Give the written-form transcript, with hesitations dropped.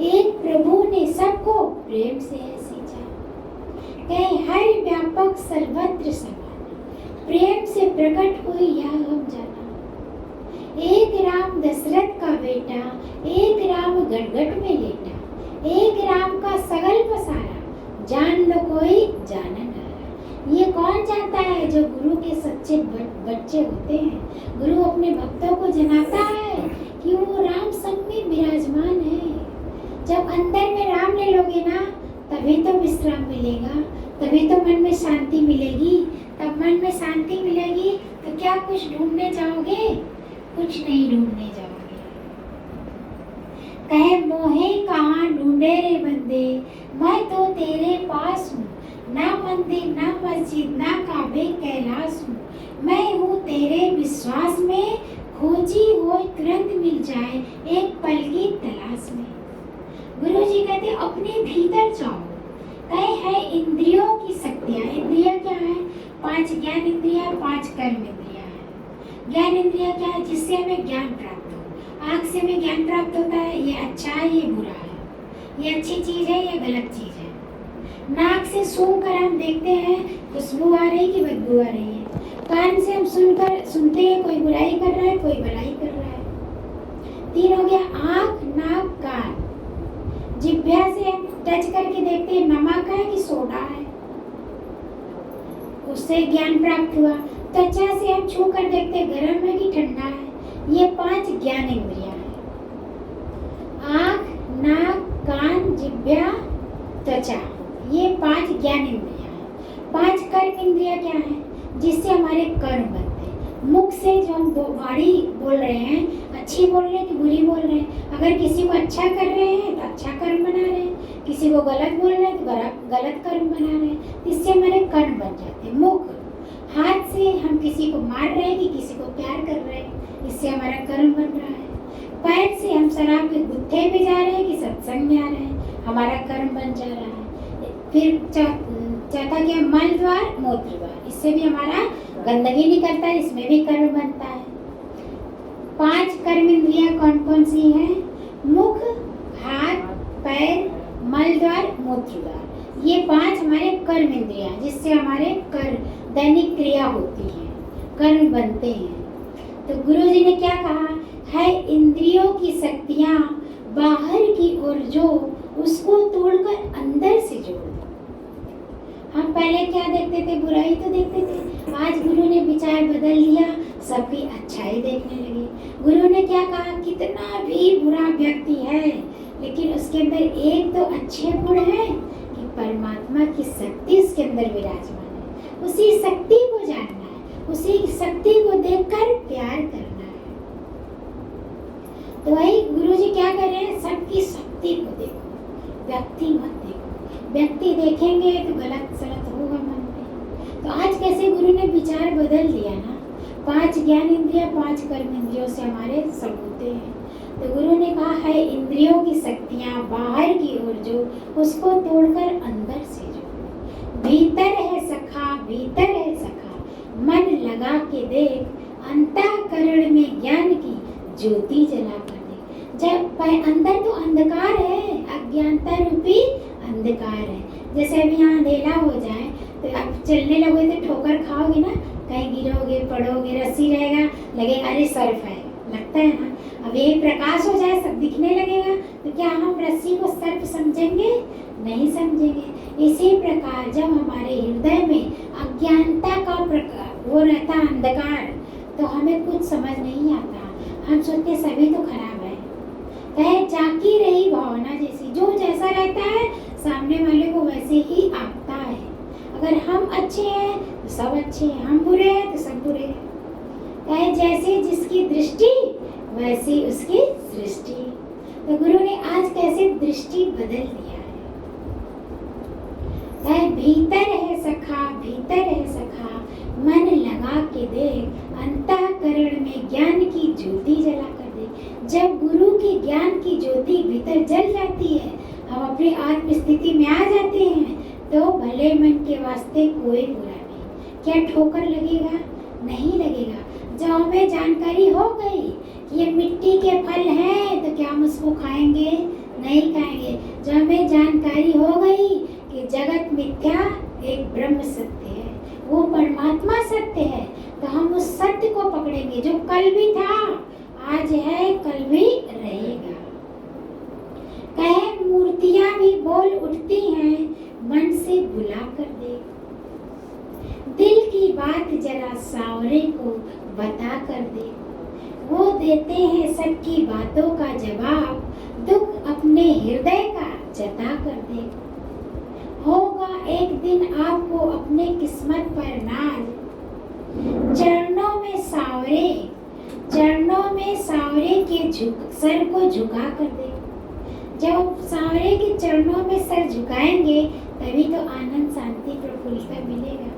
एक प्रभु ने सबको प्रेम से सींचा। कहे हर व्यापक सर्वत्र समान, प्रेम से प्रकट हुई यह हम जाना। एक राम दशरथ का बेटा, एक राम गड़गड़ में लेटा, एक राम का सगल पसारा, जान लो कोई जानन हारा। ये कौन जानता है? जो गुरु के सच्चे बच्चे होते हैं। गुरु अपने भक्तों को जनाता है कि वो राम संग में विराजमान है। जब अंदर में राम ले लोगे ना, तभी तो विश्राम मिलेगा, तभी तो मन में शांति मिलेगी। तब मन में शांति मिलेगी तो क्या कुछ ढूंढने जाओगे? कुछ नहीं ढूंढने जाओगे। कहे मोहे कहाँ ढूंढे रे बंदे, मैं तो तेरे पास हूँ। ना मंदिर ना मस्जिद ना काबे कैलाश हूँ, मैं हूँ तेरे विश्वास में। खोजी हो तुरंत मिल जाए एक पल की तलाश में। गुरु जी कहते अपने भीतर जाओ। कहे है इंद्रियों की शक्तियाँ। इंद्रिया क्या है? 5 ज्ञान इंद्रिया, 5 कर्म इंद्रिया है। ज्ञान इंद्रिया क्या है? जिससे हमें ज्ञान प्राप्त हो। आँख से हमें ज्ञान प्राप्त होता है, ये अच्छा है ये बुरा है, ये अच्छी चीज है ये गलत चीज है। नाक से सूंघ कर हम देखते हैं खुशबू आ रही कि बदबू आ रही है। कान से हम सुनते हैं कोई बुराई कर रहा है कोई भलाई कर रहा है। 3 हो गया आँख नाक कान। जिह्वा से हम टच करके देखते हैं नमक है कि सोडा है, उससे ज्ञान प्राप्त हुआ। त्वचा से हम छू कर देखते हैं गर्म है कि ठंडा है। ये 5 ज्ञान इंद्रियां हैं। आँख नाक कान जिह्वा त्वचा, ये 5 ज्ञान इंद्रियां हैं। 5 कर्म इंद्रियां क्या है? जिससे हमारे कर्म बनते हैं। मुख से जो हम गाड़ी बोल रहे हैं, अच्छी बोल रहे हैं कि बुरी बोल रहे हैं। अगर किसी को अच्छा कर रहे हैं तो अच्छा कर्म बना रहे हैं, किसी को गलत बोल रहे हैं तो गलत कर्म बना रहे हैं। इससे हमारे कर्म बन जाते हैं। मुख, हाथ से हम किसी को मार रहे हैं कि किसी को प्यार कर रहे हैं, इससे हमारा कर्म बन रहा है। पैर से हम शराब के गुत्थे पे जा रहे हैं कि सत्संग में आ रहे हैं, हमारा कर्म बन जा रहा है। फिर चौथा क्या? मल द्वार मूत्र द्वार, इससे भी हमारा गंदगी निकलता है, इसमें भी कर्म बनता है। 5 कर्म इंद्रियां कौन कौन सी हैं? मुख हाथ पैर मल द्वार मूत्र द्वार, ये 5 हमारे कर्म इंद्रियां जिससे हमारे दैनिक क्रिया होती है, कर्म बनते हैं। तो गुरु जी ने क्या कहा है? इंद्रियों की शक्तियां बाहर की ओर जो, उसको तोड़कर अंदर से जोड़ दो। हम पहले क्या देखते थे? बुराई तो देखते थे। आज गुरु ने विचार बदल दिया, सबकी अच्छाई देखने लगे। गुरु ने क्या कहा? कितना भी बुरा व्यक्ति है लेकिन उसके अंदर एक तो अच्छे गुण है कि परमात्मा की शक्ति उसके अंदर विराजमान है। उसी शक्ति को जानना है, उसी शक्ति को देखकर प्यार करना है। तो वही गुरु जी क्या कर रहे हैं? सबकी शक्ति को देखो, व्यक्ति मत देखो। व्यक्ति देखेंगे तो गलत सलत होगा मन में। तो आज कैसे गुरु ने विचार बदल दिया ना, 5 ज्ञान इंद्रिया 5 कर्म इंद्रियों से हमारे सब होते हैं। तो गुरु ने कहा है इंद्रियों की शक्तियां बाहर की ओर जो, उसको तोड़कर अंदर से जो। भीतर है सखा भीतर है सखा, मन लगा के देख, अंतःकरण में ज्ञान की ज्योति जला कर दे। जब अंदर तो अंधकार है, अज्ञानता रूपी अंधकार है। जैसे अभी यहाँ अंधेरा हो जाए तो आप चलने लगोगे तो ठोकर खाओगे ना, कहीं गिरोगे पड़ोगे, रस्सी रहेगा लगेगा अरे सर्फ है, लगता है ना। अब एक प्रकाश हो जाए सब दिखने लगेगा तो क्या हम रस्सी को सर्फ समझेंगे? नहीं समझेंगे। इसी प्रकार जब हमारे हृदय में अज्ञानता का प्रकाश वो रहता अंधकार, तो हमें कुछ समझ नहीं आता। हम सोचते सभी तो खराब है। कहे जाकी रही भावना जैसी, जो जैसा रहता है सामने वाले को वैसे ही आता है। अगर हम अच्छे हैं तो सब अच्छे हैं, हम बुरे हैं तो सब बुरे हैं। कहे जैसे जिसकी दृष्टि वैसी उसकी सृष्टि। तो गुरु ने आज कैसे दृष्टि बदल दिया है। कहे भीतर है सखा भीतर है सखा, मन लगा के देख, अंतःकरण में ज्ञान की ज्योति जला कर दे। जब गुरु की ज्ञान की ज्योति भीतर जल जाती है, हम अपनी आत्म स्थिति में आ जाते हैं, तो भले मन के वास्ते कोई बुरा नहीं। क्या ठोकर लगेगा? नहीं लगेगा। जब हमें जानकारी हो गई कि ये मिट्टी के फल हैं तो क्या हम उसको खाएंगे? नहीं कहेंगे। जब हमें जानकारी हो गई कि जगत मिथ्या, एक ब्रह्म सत्य है, वो परमात्मा सत्य है, तो हम उस सत्य को पकड़ेंगे जो कल भी था, आज है, कल भी रहेगा। कहे मूर्तियां भी बोल उठती हैं, मन से बुला कर दे, दिल की बात जरा सावरे को बता कर दे। वो देते हैं सबकी बातों का जवाब, दुख अपने हृदय का जता कर दे। होगा एक दिन आपको अपने किस्मत पर नाज, चरणों में सावरे के सर को झुका कर दे। जब सावरे के चरणों में सर झुकाएंगे तभी तो आनंद शांति प्रफुल्लता मिलेगा।